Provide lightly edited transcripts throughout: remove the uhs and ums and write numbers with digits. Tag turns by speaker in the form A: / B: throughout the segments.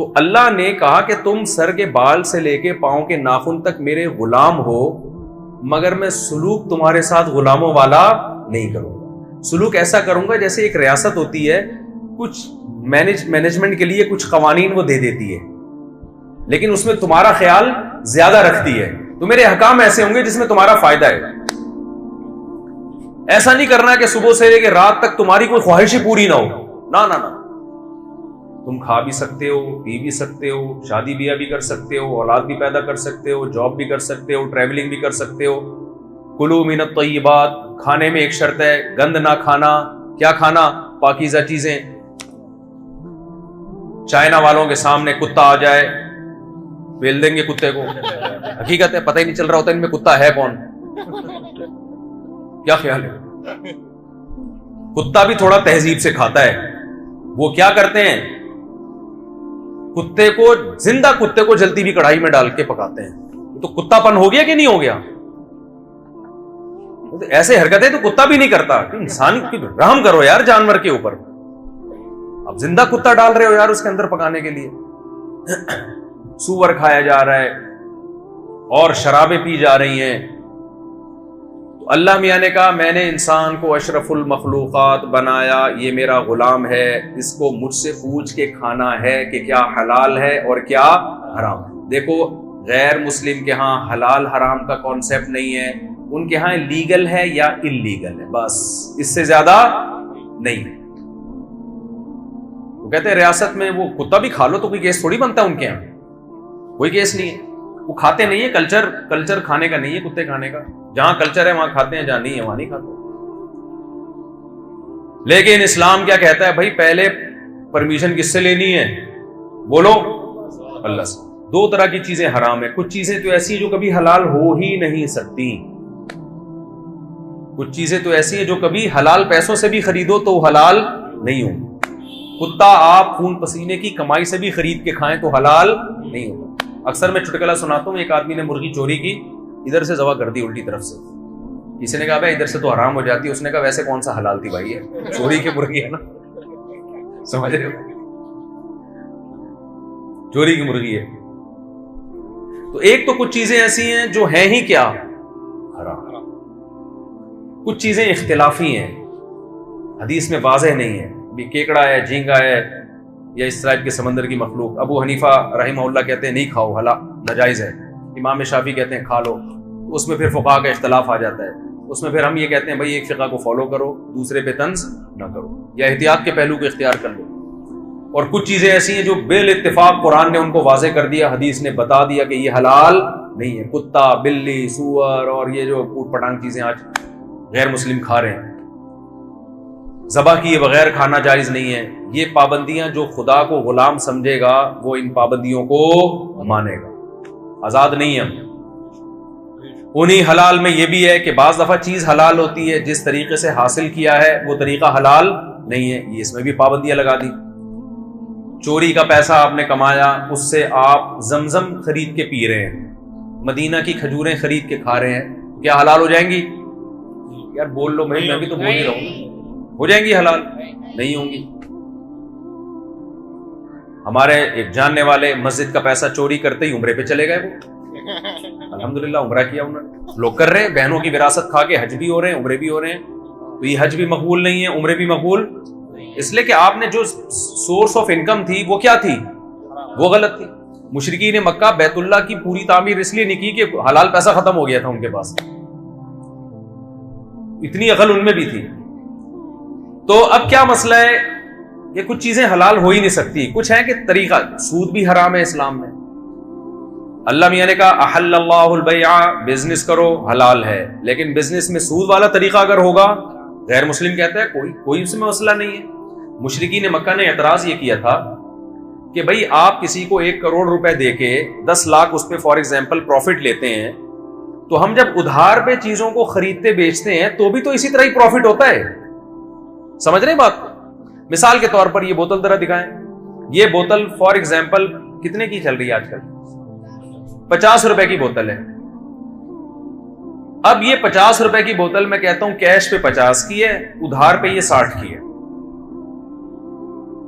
A: تو اللہ نے کہا کہ تم سر کے بال سے لے کے پاؤں کے ناخن تک میرے غلام ہو، مگر میں سلوک تمہارے ساتھ غلاموں والا نہیں کروں گا. سلوک ایسا کروں گا جیسے ایک ریاست ہوتی ہے، کچھ مینجمنٹ کے لیے کچھ قوانین وہ دے دیتی ہے، لیکن اس میں تمہارا خیال زیادہ رکھتی ہے. تو میرے احکام ایسے ہوں گے جس میں تمہارا فائدہ ہے. ایسا نہیں کرنا کہ صبح سے لے کے رات تک تمہاری کوئی خواہش ہی پوری نہ ہو. نہ نہ نہ، تم کھا بھی سکتے ہو، پی بھی سکتے ہو، شادی بیاہ بھی کر سکتے ہو، اولاد بھی پیدا کر سکتے ہو، جاب بھی کر سکتے ہو، ٹریولنگ بھی کر سکتے ہو. کلو من الطیبات، کھانے میں ایک شرط ہے، گند نہ کھانا. کیا کھانا؟ پاکیزہ چیزیں. چائنا والوں کے سامنے کتا آ جائے، بیل دیں گے کتے کو. حقیقت ہے، پتہ ہی نہیں چل رہا ہوتا ان میں کتا ہے کون. کیا خیال ہے؟ کتا بھی تھوڑا تہذیب سے کھاتا ہے. وہ کیا کرتے ہیں، کتے کو، زندہ کتے کو جلتی بھی کڑھائی میں ڈال کے پکاتے ہیں. تو کتا پن ہو گیا کہ نہیں ہو گیا؟ ایسے حرکتیں تو کتا بھی نہیں کرتا. انسان کی رحم کرو یار جانور کے اوپر. اب زندہ کتا ڈال رہے ہو یار اس کے اندر پکانے کے لیے. سور کھایا جا رہا ہے اور شرابیں پی جا رہی ہیں. تو اللہ میاں نے کہا میں نے انسان کو اشرف المخلوقات بنایا، یہ میرا غلام ہے، اس کو مجھ سے پوچھ کے کھانا ہے کہ کیا حلال ہے اور کیا حرام. دیکھو غیر مسلم کے ہاں حلال حرام کا کانسیپٹ نہیں ہے، ان کے ہاں لیگل ہے یا انلیگل ہے، بس اس سے زیادہ نہیں ہے. وہ کہتے ہیں ریاست میں وہ کتا بھی کھا لو تو کوئی کیس تھوڑی بنتا ہے، ان کے یہاں کوئی کیس نہیں ہے. وہ کھاتے نہیں ہے، کلچر کھانے کا نہیں ہے کتے کھانے کا. جہاں کلچر ہے وہاں کھاتے ہیں، جہاں نہیں ہے وہاں نہیں کھاتے. لیکن اسلام کیا کہتا ہے بھائی؟ پہلے پرمیشن کس سے لینی ہے؟ بولو، اللہ سے. دو طرح کی چیزیں حرام ہیں. کچھ چیزیں تو ایسی ہیں جو کبھی حلال ہو ہی نہیں سکتی. کچھ چیزیں تو ایسی ہیں جو کبھی حلال پیسوں سے بھی خریدو تو حلال نہیں ہوں. کتا آپ خون پسینے کی کمائی سے بھی خرید کے کھائیں تو حلال نہیں ہوگا. اکثر میں چٹکلا سناتا ہوں، ایک آدمی نے مرغی چوری کی، ادھر سے ذبح کر دی الٹی طرف سے. کسی نے کہا بھائی ادھر سے تو حرام ہو جاتی ہے. اس نے کہا ویسے کون سا حلال تھی بھائی، ہے چوری کی مرغی ہے نا، سمجھ رہے ہو، چوری کی مرغی ہے. تو ایک تو کچھ چیزیں ایسی ہیں جو ہیں ہی کیا حرام، کچھ چیزیں اختلافی ہیں، حدیث میں واضح نہیں ہے. بھی کیکڑا ہے، جھینگا ہے، یا اس طرح کے سمندر کی مخلوق. ابو حنیفہ رحمہ اللہ کہتے ہیں نہیں کھاؤ، حلال ناجائز ہے. امام شافعی کہتے ہیں کھا لو. اس میں پھر فقہا کا اختلاف آ جاتا ہے. اس میں پھر ہم یہ کہتے ہیں بھائی ایک فقہ کو فالو کرو، دوسرے پہ طنز نہ کرو، یا احتیاط کے پہلو کو اختیار کر لو. اور کچھ چیزیں ایسی ہیں جو بال اتفاق قرآن نے ان کو واضح کر دیا، حدیث نے بتا دیا کہ یہ حلال نہیں ہے. کتا، بلی، سور اور یہ جو پوٹ پٹانگ چیزیں آج غیر مسلم کھا رہے ہیں، ذبح کیے بغیر کھانا جائز نہیں ہے. یہ پابندیاں جو خدا کو غلام سمجھے گا وہ ان پابندیوں کو مانے گا. آزاد نہیں ہم. انہی حلال میں یہ بھی ہے کہ بعض دفعہ چیز حلال ہوتی ہے، جس طریقے سے حاصل کیا ہے وہ طریقہ حلال نہیں ہے، یہ اس میں بھی پابندیاں لگا دی. چوری کا پیسہ آپ نے کمایا، اس سے آپ زمزم خرید کے پی رہے ہیں، مدینہ کی کھجوریں خرید کے کھا رہے ہیں، کیا حلال ہو جائیں گی؟ یار بول لو بھائی، میں بھی تو بول ہی رہا ہوں. ہو جائیں گی حلال؟ نہیں ہوں گی. ہمارے ایک جاننے والے مسجد کا پیسہ چوری کرتے ہی عمرے پہ چلے گئے. وہ الحمدللہ عمرہ کیا انہوں نے. لوگ کر رہے ہیں، بہنوں کی وراثت کھا کے حج بھی ہو رہے ہیں، عمرے بھی ہو رہے ہیں. تو یہ حج بھی مقبول نہیں ہے، عمرے بھی مقبول، اس لیے کہ آپ نے جو سورس آف انکم تھی وہ کیا تھی؟ وہ غلط تھی. مشرکین مکہ بیت اللہ کی پوری تعمیر اس لیے نہیں کی کہ حلال پیسہ ختم ہو گیا تھا ان کے پاس، اتنی عقل ان میں بھی تھی. تو اب کیا مسئلہ ہے کہ کچھ چیزیں حلال ہو ہی نہیں سکتی. کچھ ہے کہ طریقہ، سود بھی حرام ہے اسلام میں. اللہ میاں نے کہا احل اللہ البیع، بزنس کرو حلال ہے، لیکن بزنس میں سود والا طریقہ اگر ہوگا، غیر مسلم کہتا ہے کوئی اس میں مسئلہ نہیں ہے. مشرکین مکہ نے اعتراض یہ کیا تھا کہ بھائی آپ کسی کو 1 کروڑ روپے دے کے 10 لاکھ اس پہ فار ایگزامپل پروفٹ لیتے ہیں، تو ہم جب ادھار پہ چیزوں کو خریدتے بیچتے ہیں تو بھی تو اسی طرح ہی پروفٹ ہوتا ہے. سمجھ رہے ہیں بات؟ مثال کے طور پر یہ بوتل ذرا دکھائیں. یہ بوتل فار ایگزامپل کتنے کی چل رہی ہے آج کل؟ 50 روپے کی بوتل ہے. اب یہ 50 روپے کی بوتل میں کہتا ہوں کیش پہ 50 کی ہے، ادھار پہ یہ 60 کی ہے.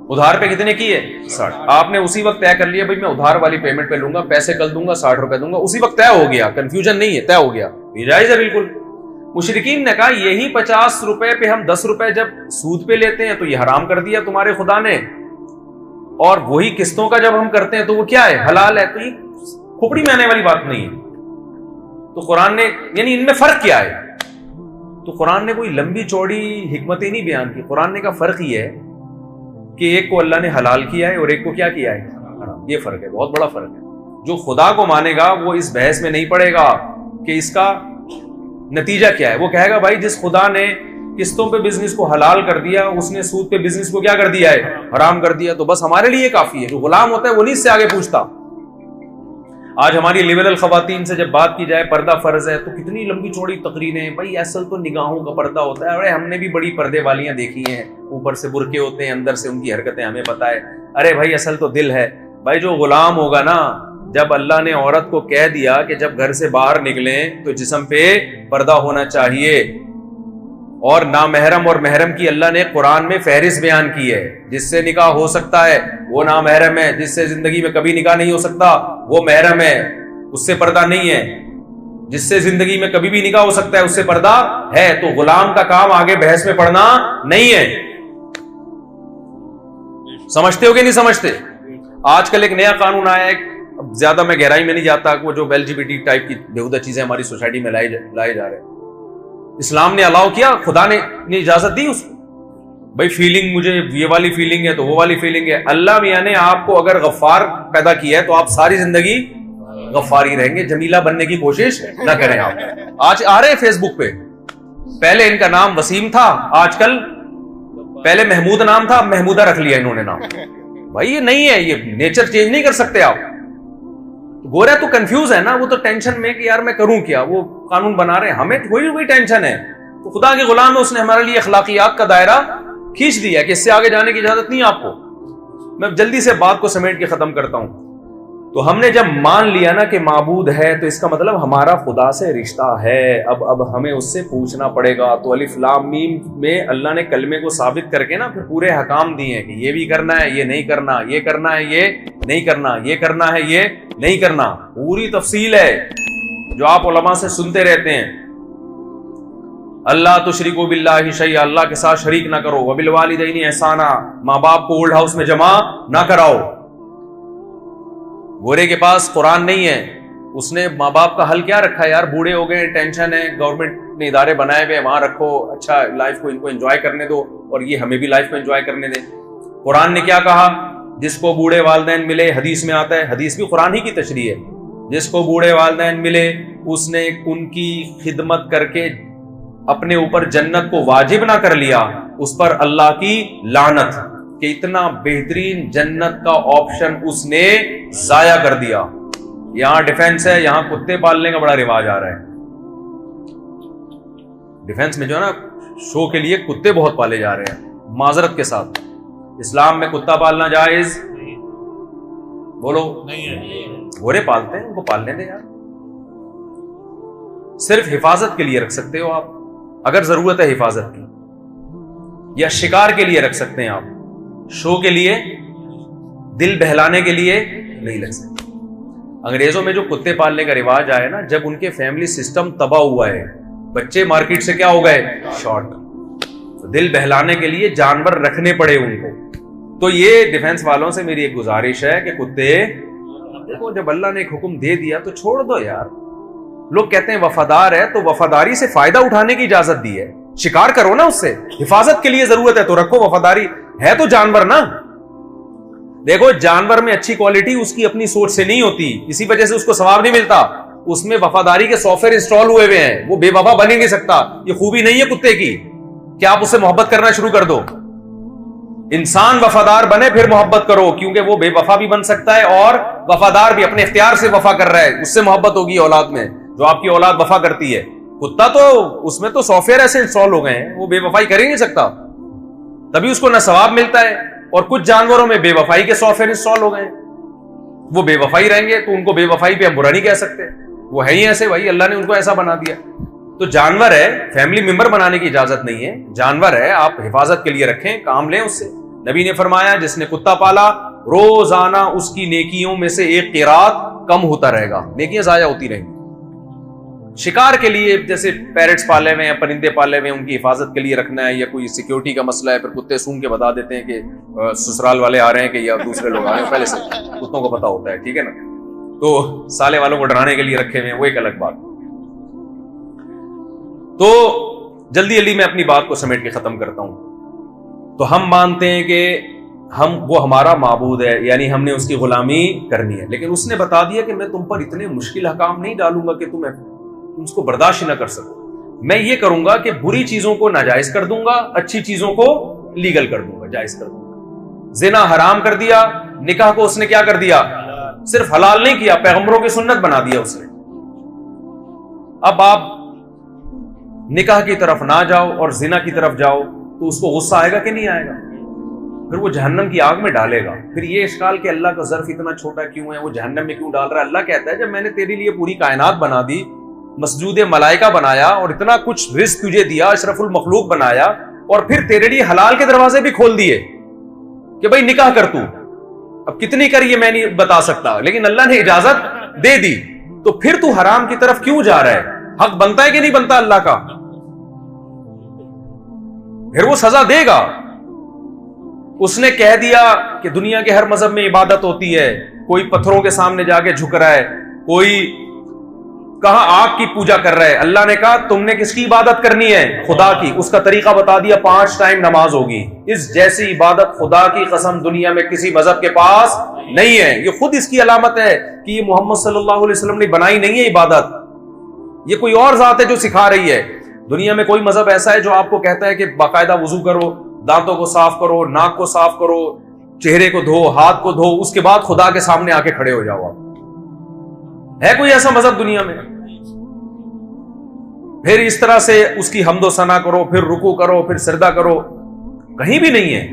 A: ادھار پہ کتنے کی ہے 60. آپ نے اسی وقت طے کر لیا بھائی میں ادھار والی پیمنٹ پہ لوں گا, پیسے کل دوں گا, 60 روپے دوں گا, اسی وقت طے ہو گیا, کنفیوژن نہیں ہے, طے ہو گیا, یہ جائز ہے بالکل. مشرکین نے کہا یہی 50 روپے پہ ہم 10 روپے جب سود پہ لیتے ہیں تو یہ حرام کر دیا تمہارے خدا نے, اور وہی قسطوں کا جب ہم کرتے ہیں تو وہ کیا ہے حلال ہے. تو یہ کھوپڑی میں آنے والی بات نہیں ہے. تو قرآن نے یعنی ان میں فرق کیا ہے؟ تو قرآن نے کوئی لمبی چوڑی حکمتیں نہیں بیان کی. قرآن نے کا فرق یہ ہے کہ ایک کو اللہ نے حلال کیا ہے اور ایک کو کیا کیا ہے حرام. یہ فرق ہے, بہت بڑا فرق ہے. جو خدا کو مانے گا وہ اس بحث میں نہیں پڑے گا کہ اس کا نتیجہ کیا ہے. وہ کہے گا بھائی جس خدا نے قسطوں پہ بزنس کو حلال کر دیا اس نے سود پہ بزنس کو کیا کر دیا ہے حرام کر دیا, تو بس ہمارے لیے کافی ہے. جو غلام ہوتا ہے وہ نہیں اس سے آگے پوچھتا. آج ہماری لبرل خواتین سے جب بات کی جائے پردہ فرض ہے تو کتنی لمبی چوڑی تقریریں, بھائی اصل تو نگاہوں کا پردہ ہوتا ہے. ارے ہم نے بھی بڑی پردے والیاں دیکھی ہیں, اوپر سے برقعے ہوتے ہیں, اندر سے ان کی حرکتیں ہمیں پتہ ہے. ارے بھائی اصل تو دل ہے. بھائی جو غلام ہوگا نا, جب اللہ نے عورت کو کہہ دیا کہ جب گھر سے باہر نکلیں تو جسم پہ پردہ ہونا چاہیے, اور نامحرم اور محرم کی اللہ نے قرآن میں فہرست بیان کی ہے. جس سے نکاح ہو سکتا ہے وہ نامحرم ہے, جس سے زندگی میں کبھی نکاح نہیں ہو سکتا وہ محرم ہے, اس سے پردہ نہیں ہے. جس سے زندگی میں کبھی بھی نکاح ہو سکتا ہے اس سے پردہ ہے. تو غلام کا کام آگے بحث میں پڑھنا نہیں ہے. سمجھتے ہو کہ نہیں سمجھتے؟ آج کل ایک نیا قانون آیا ہے, زیادہ میں گہرائی میں نہیں جاتا, وہ جو LGBT ٹائپ کی بےہودہ چیزیں ہماری سوسائٹی میں لائے جا رہے ہیں. اسلام نے الاؤ کیا, خدا نے اجازت دی اس کو. بھائی فیلنگ, مجھے یہ والی فیلنگ ہے تو وہ والی فیلنگ ہے. اللہ میاں نے آپ کو اگر غفار پیدا کیا ہے تو آپ ساری زندگی غفار ہی رہیں گے, جمیلہ بننے کی کوشش نہ کریں. آپ آج آ رہے ہیں فیس بک پہ, پہلے ان کا نام وسیم تھا, آج کل پہلے محمود نام تھا, محمودہ رکھ لیا انہوں نے نام. بھائی یہ نہیں ہے, یہ نیچر چینج نہیں کر سکتے آپ. گورا تو کنفیوز ہے نا, وہ تو ٹینشن میں کہ یار میں کروں کیا, وہ قانون بنا رہے ہیں, ہمیں کوئی ٹینشن ہے. تو خدا کے غلام ہے, اس نے ہمارے لیے اخلاقیات کا دائرہ کھینچ دیا کہ اس سے آگے جانے کی اجازت نہیں آپ کو. میں جلدی سے بات کو سمیٹ کے ختم کرتا ہوں. تو ہم نے جب مان لیا نا کہ معبود ہے تو اس کا مطلب ہمارا خدا سے رشتہ ہے. اب ہمیں اس سے پوچھنا پڑے گا. تو الف لام میم میں اللہ نے کلمے کو ثابت کر کے نا پھر پورے حکام دیے ہیں کہ یہ بھی کرنا ہے, یہ نہیں کرنا, یہ کرنا ہے, یہ نہیں کرنا, یہ کرنا ہے, یہ نہیں کرنا. پوری تفصیل ہے جو آپ علماء سے سنتے رہتے ہیں. اللہ تشرکوا باللہ شیئا, اللہ کے ساتھ شریک نہ کرو. وبالوالدین احسانا, ماں باپ کو اولڈ ہاؤس میں جمع نہ کراؤ. گورے کے پاس قرآن نہیں ہے, اس نے ماں باپ کا حل کیا رکھا ہے یار, بوڑھے ہو گئے, ٹینشن ہے, گورنمنٹ نے ادارے بنائے ہوئے, وہاں رکھو, اچھا لائف کو ان کو انجوائے کرنے دو اور یہ ہمیں بھی لائف کو انجوائے کرنے دیں. قرآن نے کیا کہا, جس کو بوڑھے والدین ملے, حدیث میں آتا ہے, حدیث بھی قرآن ہی کی تشریح ہے, جس کو بوڑھے والدین ملے اس نے ان کی خدمت کر کے اپنے اوپر جنت کو واجب نہ کر لیا, اس پر اللہ کی لعنت, کہ اتنا بہترین جنت کا آپشن اس نے ضائع کر دیا. یہاں ڈیفنس ہے, یہاں کتے پالنے کا بڑا رواج آ رہا ہے. ڈیفنس میں جو ہے نا شو کے لیے کتے بہت پالے جا رہے ہیں. معذرت کے ساتھ اسلام میں کتا پالنا جائز بولو گھوڑے پالتے ہیں, ان کو پالنے دیں یار. صرف حفاظت کے لیے رکھ سکتے ہو آپ اگر ضرورت ہے حفاظت کی, یا شکار کے لیے رکھ سکتے ہیں آپ, شو کے لیے, دل بہلانے کے لیے نہیں رکھ سکتے. انگریزوں میں جو کتے پالنے کا رواج آیا نا, جب ان کے فیملی سسٹم تباہ ہوا ہے, بچے مارکیٹ سے کیا ہو گئے شارٹ, دل بہلانے کے لیے جانور رکھنے پڑے ان کو. تو یہ ڈیفنس والوں سے میری ایک گزارش ہے کہ کتے دیکھو, جب اللہ نے ایک حکم دے دیا تو چھوڑ دو یار. لوگ کہتے ہیں وفادار ہے, تو وفاداری سے فائدہ اٹھانے کی اجازت دی ہے, شکار کرو نا اس سے, حفاظت کے لیے ضرورت ہے تو رکھو. وفاداری ہے تو جانور نا. دیکھو جانور میں اچھی کوالٹی اس کی اپنی سوچ سے نہیں ہوتی, اسی وجہ سے اس کو ثواب نہیں ملتا. اس میں وفاداری کے سافٹ ویئر انسٹال ہوئے ہوئے ہیں, وہ بے وفا بن ہی نہیں سکتا. یہ خوبی نہیں ہے کتے کی کہ آپ اس سے محبت کرنا شروع کر دو. انسان وفادار بنے پھر محبت کرو, کیونکہ وہ بے وفا بھی بن سکتا ہے اور وفادار بھی, اپنے اختیار سے وفا کر رہا ہے, اس سے محبت ہوگی اولاد میں جو آپ کی اولاد وفا کرتی ہے. کتا تو اس میں تو سافٹ ویئر ایسے انسٹال ہو گئے ہیں, وہ بے وفائی کر ہی نہیں سکتا, تبھی اس کو نہ ثواب ملتا ہے. اور کچھ جانوروں میں بے وفائی کے سافٹ ویئر انسٹال ہو گئے ہیں, وہ بے وفائی رہیں گے تو ان کو بے وفائی پہ ہم برا نہیں کہہ سکتے, وہ ہے ہی ایسے, بھائی اللہ نے ان کو ایسا بنا دیا. تو جانور ہے, فیملی ممبر بنانے کی اجازت نہیں ہے, جانور ہے, آپ حفاظت کے لیے رکھیں, کام لیں اس سے. نبی نے فرمایا جس نے کتا پالا روزانہ اس کی نیکیوں میں سے ایک قیراط کم ہوتا رہے گا، نیکیاں ضائع ہوتی رہیں گی۔ شکار کے لیے جیسے پیرٹس پالے ہوئے ہیں، پرندے پالے ہوئے ہیں، ان کی حفاظت کے لیے رکھنا ہے، یا کوئی سیکیورٹی کا مسئلہ ہے، پھر کتے سونگ کے بتا دیتے ہیں کہ سسرال والے آ رہے ہیں کہ یا دوسرے لوگ آ رہے ہیں، پہلے سے کتوں کو پتا ہوتا ہے، ٹھیک ہے نا، تو سالے والوں کو ڈرانے کے لیے رکھے ہوئے ہیں، وہ ایک الگ بات۔ تو جلدی جلدی میں اپنی بات کو سمیٹ کے ختم کرتا ہوں۔ تو ہم مانتے ہیں کہ وہ ہمارا معبود ہے، یعنی ہم نے اس کی غلامی کرنی ہے، لیکن اس نے بتا دیا کہ میں تم پر اتنے مشکل احکام نہیں ڈالوں گا کہ تم اس کو برداشت نہ کر سکو۔ میں یہ کروں گا کہ بری چیزوں کو ناجائز کر دوں گا، اچھی چیزوں کو لیگل کر دوں گا، جائز کر دوں گا۔ زنا حرام کر دیا، نکاح کو اس نے کیا کر دیا؟ صرف حلال نہیں کیا، پیغمبروں کی سنت بنا دیا اس نے۔ اب آپ نکاح کی طرف نہ جاؤ اور زنا کی طرف جاؤ تو اس کو غصہ آئے گا کہ نہیں آئے گا؟ پھر وہ جہنم کی آگ میں ڈالے گا۔ پھر یہ اشکال کہ اللہ کا ظرف اتنا چھوٹا کیوں ہے، وہ جہنم میں کیوں ڈال رہا ہے؟ اللہ کہتا ہے جب میں نے تیرے لیے پوری کائنات بنا دی، مسجود ملائکہ بنایا اور اتنا کچھ رزق تجھے دیا، اشرف المخلوق بنایا، اور پھر تیرے لیے حلال کے دروازے بھی کھول دیے کہ بھائی نکاح کر تو، اب کتنی کر یہ میں نہیں بتا سکتا، لیکن اللہ نے اجازت دے دی، تو پھر تو حرام کی طرف کیوں جا رہا ہے؟ حق بنتا ہے کہ نہیں بنتا اللہ کا؟ پھر وہ سزا دے گا۔ اس نے کہہ دیا کہ دنیا کے ہر مذہب میں عبادت ہوتی ہے، کوئی پتھروں کے سامنے جا کے جھک رہا ہے، کوئی کہاں آگ کی پوجا کر رہا ہے۔ اللہ نے کہا تم نے کس کی عبادت کرنی ہے؟ خدا کی۔ اس کا طریقہ بتا دیا، 5 ٹائم نماز ہوگی۔ اس جیسی عبادت خدا کی قسم دنیا میں کسی مذہب کے پاس نہیں ہے۔ یہ خود اس کی علامت ہے کہ یہ محمد صلی اللہ علیہ وسلم نے بنائی نہیں ہے عبادت، یہ کوئی اور ذات ہے جو سکھا رہی ہے۔ دنیا میں کوئی مذہب ایسا ہے جو آپ کو کہتا ہے کہ باقاعدہ وضو کرو، دانتوں کو صاف کرو، ناک کو صاف کرو، چہرے کو دھو، ہاتھ کو دھو، اس کے بعد خدا کے سامنے آ کے کھڑے ہو جاؤ؟ آپ ہے کوئی ایسا مذہب دنیا میں؟ پھر اس طرح سے اس کی حمد و ثنا کرو، پھر رکوع کرو، پھر سجدہ کرو، کہیں بھی نہیں ہے۔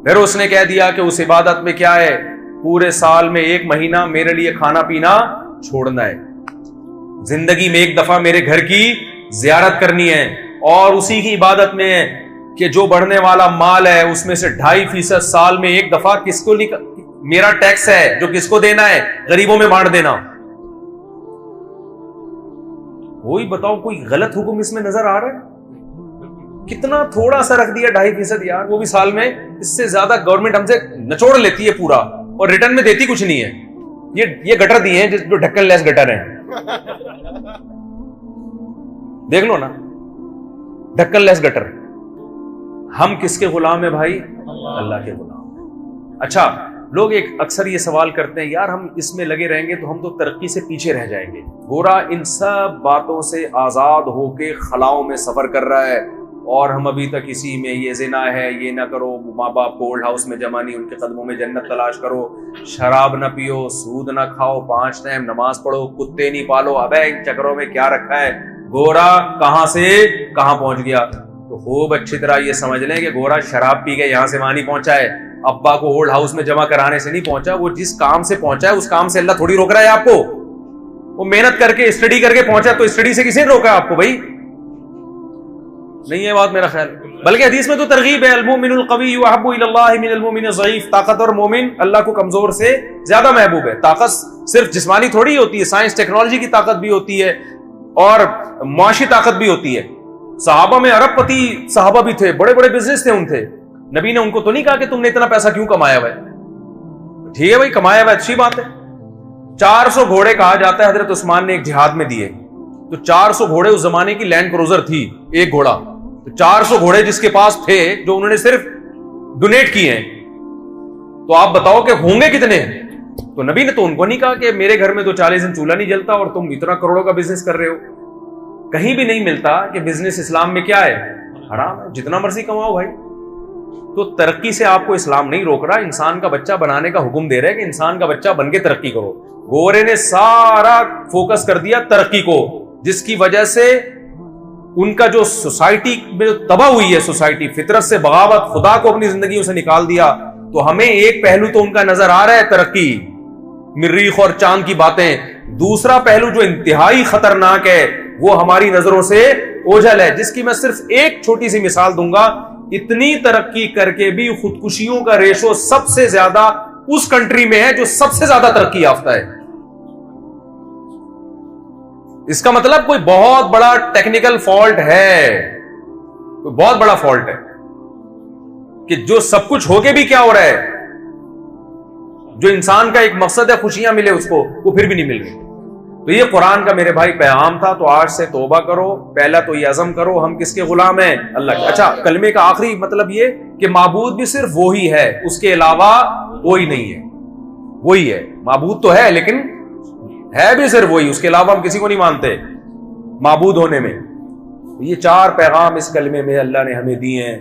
A: پھر اس نے کہہ دیا کہ اس عبادت میں کیا ہے؟ پورے سال میں 1 مہینہ میرے لیے کھانا پینا چھوڑنا ہے، زندگی میں 1 دفعہ میرے گھر کی زیارت کرنی ہے، اور اسی کی عبادت میں ہے کہ جو بڑھنے والا مال ہے اس میں سے 2.5% سال میں 1 دفعہ کس کو میرا ٹیکس ہے جو کس کو دینا ہے؟ غریبوں میں بانٹ دینا۔ وہی بتاؤ کوئی غلط حکم اس میں نظر آ رہا ہے؟ کتنا تھوڑا سا رکھ دیا 2.5% یار، وہ بھی سال میں، اس سے زیادہ گورنمنٹ ہم سے نچوڑ لیتی ہے پورا، اور ریٹرن میں دیتی کچھ نہیں ہے۔ یہ گٹر دیے ہیں جو ڈھکن لیس گٹر ہیں، دیکھ لو نا، ڈھکن لیس گٹر۔ ہم کس کے غلام ہیں بھائی؟ اللہ کے غلام۔ اچھا، لوگ اکثر یہ سوال کرتے ہیں یار ہم اس میں لگے رہیں گے تو ہم تو ترقی سے پیچھے رہ جائیں گے۔ گورا ان سب باتوں سے آزاد ہو کے خلاؤں میں سفر کر رہا ہے، اور ہم ابھی تک اسی میں، یہ زنا ہے، یہ نہ کرو، ماں باپ کو اولڈ ہاؤس میں جمع نہیں، ان کے قدموں میں جنت تلاش کرو، شراب نہ پیو، سود نہ کھاؤ، 5 ٹائم نماز پڑھو، کتے نہیں پالو۔ ابے ان چکروں میں کیا رکھا ہے؟ گورا کہاں سے کہاں پہنچ گیا؟ تو خوب اچھی طرح یہ سمجھ لیں کہ گورا شراب پی کے یہاں سے وہاں نہیں پہنچا ہے، ابا کو اولڈ ہاؤس میں جمع کرانے سے نہیں پہنچا۔ وہ جس کام سے پہنچا ہے اس کام سے اللہ تھوڑی روک رہا ہے آپ کو، وہ محنت کر کے اسٹڈی کر کے پہنچا، تو اسٹڈی سے کسی نے روکا آپ کو؟ بھائی نہیں ہے بات میرا خیال۔ بلکہ حدیث میں تو ترغیب ہے، المؤمن القوی احب الی اللہ من المؤمن الضعیف، طاقتور مومن اللہ کو کمزور سے زیادہ محبوب ہے۔ طاقت صرف جسمانی تھوڑی ہوتی ہے، سائنس ٹیکنالوجی کی طاقت بھی ہوتی ہے اور معاشی طاقت بھی ہوتی ہے۔ صحابہ میں ارب پتی صحابہ بھی تھے، بڑے بڑے بزنس تھے ان تھے، نبی نے ان کو تو نہیں کہا کہ تم نے اتنا پیسہ کیوں کمایا ہوا ہے؟ ٹھیک ہے بھائی، کمایا ہوا ہے، اچھی بات ہے۔ 400 گھوڑے کہا جاتا ہے حضرت عثمان نے ایک جہاد میں دیے، تو 400 گھوڑے اس زمانے کی لینڈ کروزر تھی، ایک گھوڑا، تو 400 گھوڑے جس کے پاس تھے جو انہوں نے صرف ڈونیٹ کیے ہیں، تو آپ بتاؤ کہ ہوں گے کتنے؟ تو نبی نے تو ان کو نہیں کہا کہ میرے گھر میں تو 40 دن چولہا نہیں جلتا اور تم اتنا کروڑوں کا بزنس کر رہے ہو۔ کہیں بھی نہیں ملتا کہ بزنس اسلام میں کیا ہے؟ حرام ہے، جتنا مرضی کماؤ بھائی۔ تو ترقی سے آپ کو اسلام نہیں روک رہا، انسان کا بچہ بنانے کا حکم دے رہا ہے کہ انسان کا بچہ بن کے ترقی کرو۔ گورے نے سارا فوکس کر دیا ترقی کو، جس کی وجہ سے ان کا جو سوسائٹی میں تباہ ہوئی ہے، سوسائٹی فطرت سے بغاوت، خدا کو اپنی زندگیوں سے نکال دیا۔ تو ہمیں ایک پہلو تو ان کا نظر آ رہا ہے ترقی، مریخ اور چاند کی باتیں، دوسرا پہلو جو انتہائی خطرناک ہے وہ ہماری نظروں سے اوجھل ہے، جس کی میں صرف ایک چھوٹی سی مثال دوں گا۔ اتنی ترقی کر کے بھی خودکشیوں کا ریشو سب سے زیادہ اس کنٹری میں ہے جو سب سے زیادہ ترقی یافتہ ہے. اس کا مطلب کوئی بہت بڑا ٹیکنیکل فالٹ ہے, کوئی بہت بڑا فالٹ ہے کہ جو سب کچھ ہو کے بھی کیا ہو رہا ہے, جو انسان کا ایک مقصد ہے خوشیاں ملے اس کو, وہ پھر بھی نہیں مل رہی. تو یہ قرآن کا میرے بھائی پیغام تھا. تو آج سے توبہ کرو, پہلا تو یہ عزم کرو ہم کس کے غلام ہیں, اللہ کے. اچھا, کلمے کا آخری مطلب یہ کہ معبود بھی صرف وہی ہے, اس کے علاوہ کوئی نہیں ہے. وہی ہے, معبود تو ہے لیکن ہے بھی صرف وہی, اس کے علاوہ ہم کسی کو نہیں مانتے معبود ہونے میں. یہ 4 پیغام اس کلمے میں اللہ نے ہمیں دیے ہیں.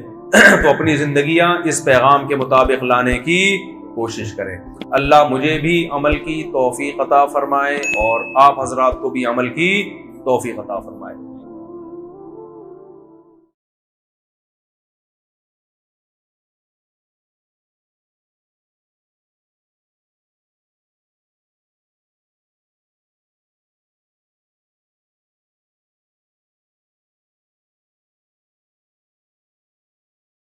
A: تو اپنی زندگیاں اس پیغام کے مطابق لانے کی کوشش کریں. اللہ مجھے بھی عمل کی توفیق عطا فرمائے اور آپ حضرات کو بھی عمل کی توفیق عطا فرمائے.